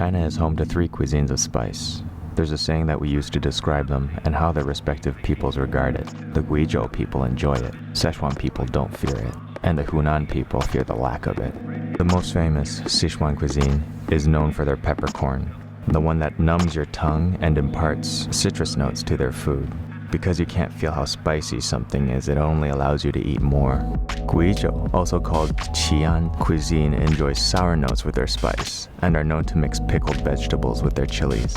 China is home to 3 cuisines of spice. There's a saying that we use to describe them and how their respective peoples regard it. The Guizhou people enjoy it, Sichuan people don't fear it, and the Hunan people fear the lack of it. The most famous, Sichuan cuisine, is known for their peppercorn, the one that numbs your tongue and imparts citrus notes to their food. Because you can't feel how spicy something is, it only allows you to eat more. Guizhou, also called Qian cuisine, enjoys sour notes with their spice, and are known to mix pickled vegetables with their chilies.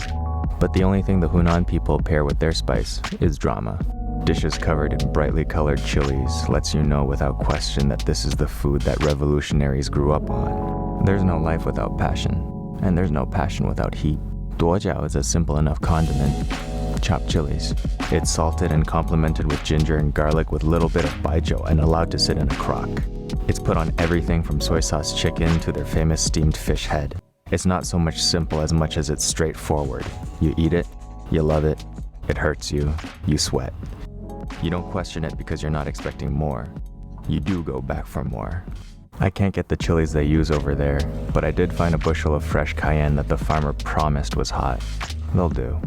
But the only thing the Hunan people pair with their spice is drama. Dishes covered in brightly colored chilies lets you know without question that this is the food that revolutionaries grew up on. There's no life without passion, and there's no passion without heat. Duojiao is a simple enough condiment. Chopped chilies. It's salted and complemented with ginger and garlic with little bit of baijiu and allowed to sit in a crock. It's put on everything from soy sauce chicken to their famous steamed fish head. It's not so much simple as much as it's straightforward. You eat it, you love it, it hurts you, you sweat. You don't question it because you're not expecting more. You do go back for more. I can't get the chilies they use over there, but I did find a bushel of fresh cayenne that the farmer promised was hot. They'll do.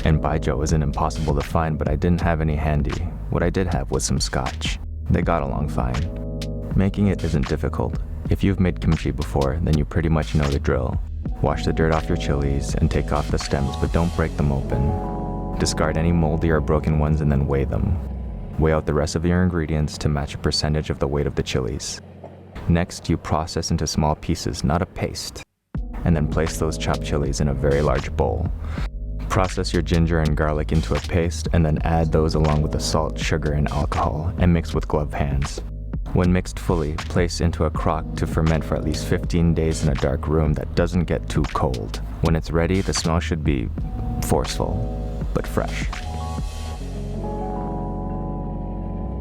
And baijiu isn't impossible to find, but I didn't have any handy. What I did have was some scotch. They got along fine. Making it isn't difficult. If you've made kimchi before, then you pretty much know the drill. Wash the dirt off your chilies and take off the stems, but don't break them open. Discard any moldy or broken ones and then weigh them. Weigh out the rest of your ingredients to match a percentage of the weight of the chilies. Next, you process into small pieces, not a paste, and then place those chopped chilies in a very large bowl. Process your ginger and garlic into a paste and then add those along with the salt, sugar, and alcohol and mix with gloved hands. When mixed fully, place into a crock to ferment for at least 15 days in a dark room that doesn't get too cold. When it's ready, the smell should be forceful, but fresh.